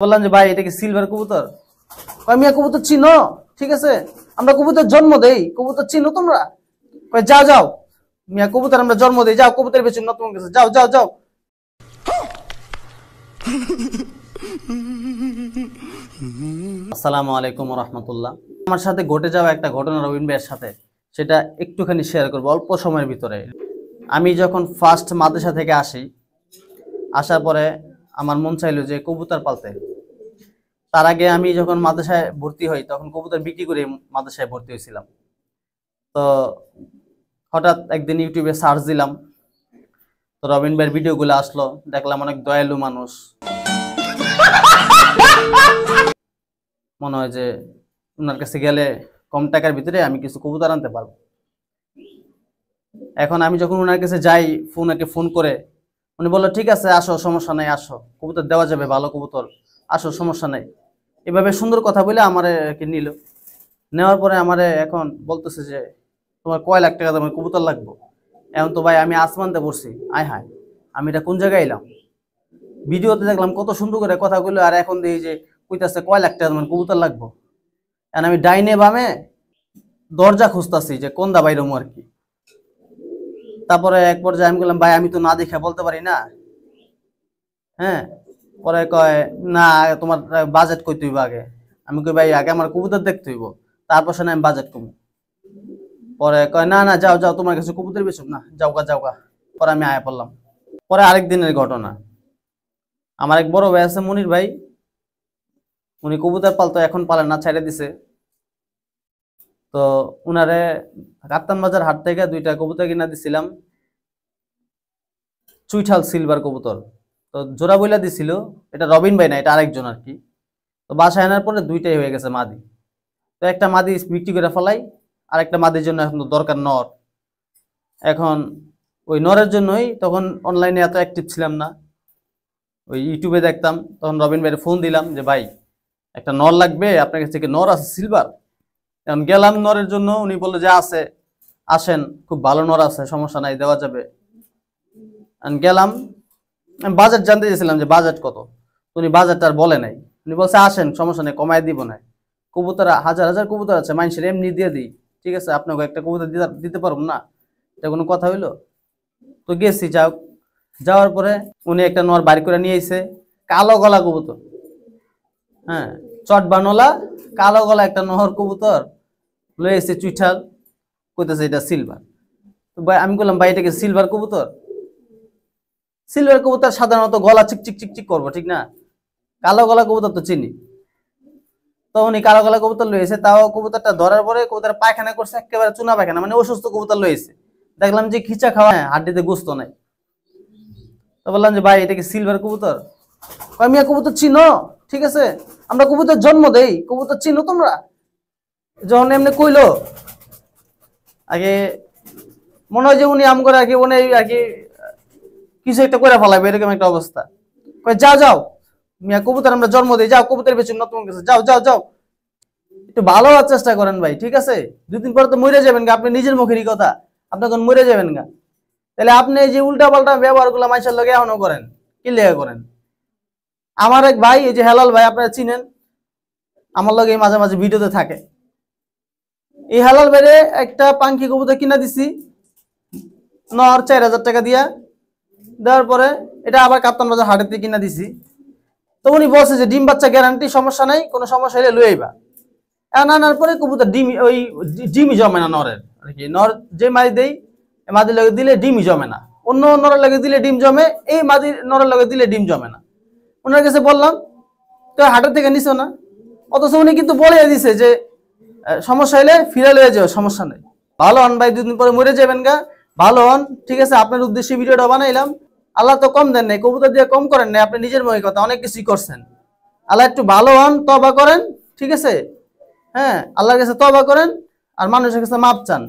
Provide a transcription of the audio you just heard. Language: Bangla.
বললাম যে ভাই এটা কি সিলভার কবুতর? মিয়া কবুতর চিনো? ঠিক আছে, আমরা কবুতর জন্ম দেই, কবুতর চিনো তোমরা? যাও যাও মিয়া, কবুতর আমরা জন্ম দেই, যাও কবুতর বেচুন না তোমার কাছে, যাও যাও যাও। আসসালামু আলাইকুম রহমতুল্লাহ। আমার সাথে ঘটে যাওয়া একটা ঘটনা রবিন ভাইয়ের সাথে, সেটা একটুখানি শেয়ার করবো অল্প সময়ের ভিতরে। আমি যখন ফার্স্ট মাদ্রাসা থেকে আসি, আসার পরে আমার মন চাইলো যে কবুতর পালতে। তার আগে আমি যখন মাদ্রাসায় ভর্তি হই তখন কবুতর বিক্রি করে মাদ্রাসায় ভর্তি হয়েছিলাম। তো হঠাৎ একদিন ইউটিউবে সার্চ দিলাম, তো রবিন ভাইয়ের ভিডিওগুলো আসলো, দেখলাম অনেক দয়ালু মানুষ। মনে হয় যে ওনার কাছে গেলে কম টাকার ভিতরে আমি কিছু কবুতর আনতে পারবো। এখন আমি যখন ওনার কাছে যাই, ওনাকে ফোন করে, উনি বললো ঠিক আছে আসো, সমস্যা নাই, আসো কবুতর দেওয়া যাবে, ভালো কবুতর, আসো সমস্যা নাই। এভাবে সুন্দর কথা বলে আমারে নিল। নেওয়ার পরে আমারে এখন বলতেছে যে তোমার কয় লাখ টাকা তোমার কবুতর লাগবে। এখন তো ভাই আমি আসমানতে পড়ছি, আয় হায় আমি এটা কোন জায়গায় এলাম। ভিডিওতে দেখলাম কত সুন্দর করে কথাগুলো, আর এখন দেখি যে কইতাছে কয় লাখ টাকা তোমার কবুতর লাগবে। এখন আমি ডাইনে বামে দরজা খুঁজতাছি যে কোন দা বাইরমু আর কি। তারপরে এক পর্যায়ে আমি বললাম ভাই আমি তো না দেখে বলতে পারি না। হ্যাঁ, পরে কয় না তোমার বাজেট কই তুইব আগে। আমি কই ভাই আগে আমার কবুতর দেখতে হইব, তারপর শুনে আমি বাজেট কমু। পরে কয় না না যাও যাও, তোমার কাছে কবুতর বেচুক না, যাওগা যাওগা। পরে আমি আয়া পড়লাম। পরে আরেক দিনের ঘটনা, আমার এক বড় ভাই আছে মনির ভাই, উনি কবুতর পালতো, এখন পালে না, ছেড়ে দিছে। তো উনারে কাপ্তান বাজার হাট থেকে দুইটা কবুতর কিনা দিছিলাম, চুইঠাল সিলভার কবুতর। তো জোড়া বইলা দিছিল, এটা রবিন ভাই না, এটা আরেকজন আর কি। তো বাসায় আনার পরে দুইটাই হয়ে গেছে মাদি। তো একটা মাদি বিক্রি করে ফেলাই, আর একটা মাদির জন্য এখন দরকার নর। এখন ওই নরের জন্যই তখন অনলাইনে এত অ্যাক্টিভ ছিলাম না, ওই ইউটিউবে দেখতাম। তখন রবিন ভাইয়ের ফোন দিলাম যে ভাই একটা নর লাগবে, আপনার কাছ থেকে নর আছে সিলভার? এখন গেলাম নরের জন্য, উনি বললো যে আছে, আসেন, খুব ভালো নর আছে, সমস্যা নাই, দেওয়া যাবে। গেলাম, আমি বাজেট জানতে চেয়েছিলাম যে বাজেট কত, উনি বাজেটটা আর বলে নাই। উনি বলছে আসেন, সমস্যা নেই, কমায় দিব না। কবুতর হাজার হাজার কবুতর আছে, মানুষের এমনি দিয়ে দিই, ঠিক আছে আপনাকে একটা কবুতর দিতে পারবো না, এটা কোনো কথা হইলো? তো গেছি, যাওয়ার পরে উনি একটা নর বাড়ি করে নিয়ে এসে, কালো গলা কবুতর, হ্যাঁ চট বানলা কালো গলা একটা নহর কবুতর লয়ে এসে চুইঠাল, কইতেছে এটা সিলভার। তো ভাই আমি বললাম ভাই এটা কি সিলভার কবুতর? সিলভার কবুতর সাধারণত গলা চিকচিক চিকচিক করবো, ঠিক না? কালো গলা কবুতর তো চিনি। তো উনি কালো গলা কবুতর লয়েছে, তাও কবুতরটা ধরার পরে কবুতর পায়খানা করছে, একেবারে চুনা পায়খানা, মানে অসুস্থ কবুতর লয়েছে। দেখলাম যে খিচা খাওয়া, হাড্ডিতে গোস্ত নাই। তো বললাম যে ভাই এটা কি সিলভার কবুতর? মিয়া কবুতর চিনো? ঠিক আছে, আমরা কবুতর জন্ম দেই, কবুতর চিনো তোমরা? যখন এমনি কইলো, আগে মনে হয় যে উনি আম করে আর কি, উনি আর কি কিছু একটা করে ফেলাবে, এরকম একটা অবস্থা। যাও যাও মিয়া, কবুতর আমরা জন্ম দিই, যাও কবুতর বেচুন না তোমার কাছে, যাও যাও যাও। একটু ভালো হওয়ার চেষ্টা করেন ভাই, ঠিক আছে? দুদিন পরে তো মরে যাবেন গা, আপনি নিজের মুখেরই কথা, আপনি তখন মরে যাবেন গা। তাহলে আপনি এই যে উল্টা পাল্টা ব্যবহার গুলো মানুষের লগে এখনো করেন, কি লেগে করেন? আমার এক ভাই, এই যে হেলাল ভাই, আপনারা চিনেন, আমার লগে মাঝে মাঝে ভিডিওতে থাকে। এই হেলাল ভাইরে একটা পাঙ্কি কবুতর কিনা দিছি, নর 4000 টাকা দিয়া। দেওয়ার পরে এটা আবার কাপ্তান বাজার হাটের থেকে কিনা দিছি। তো উনি বলছে যে ডিম বাচ্চা গ্যারান্টি, সমস্যা নাই, কোনো সমস্যা হলে লয়ে আইবা। আনার পরে কবুতর ডিম, ওই ডিমই জমে না নরের আর কি। নর যে মাদি দেই, মাদির লগে দিলে ডিমই জমে না, অন্য নরের লগে দিলে ডিম জমে, এই মাদির নরের লগে দিলে ডিম জমে না। ওনার কাছে বললাম, তো হাটের থেকে নিছো না? অথচ উনি কিন্তু বলে দিছে যে সমস্যা হলে ফিরে লয়ে যাও, সমস্যা নেই, ভালো হন ভাই, দুদিন পরে মরে যাবেন গা, ভালো হন, ঠিক আছে? আপনার উদ্দেশ্যে ভিডিওটা বানাইলাম। আল্লাহ তো কম দেন নাই, কবুতর দিয়ে কম করেন নাই, আপনি নিজের মনে কথা অনেক কিছুই করছেন। আল্লাহ একটু ভালো হন, তওবা করেন, ঠিক আছে? হ্যাঁ, আল্লাহর কাছে তওবা করেন আর মানুষের কাছে মাপ চান।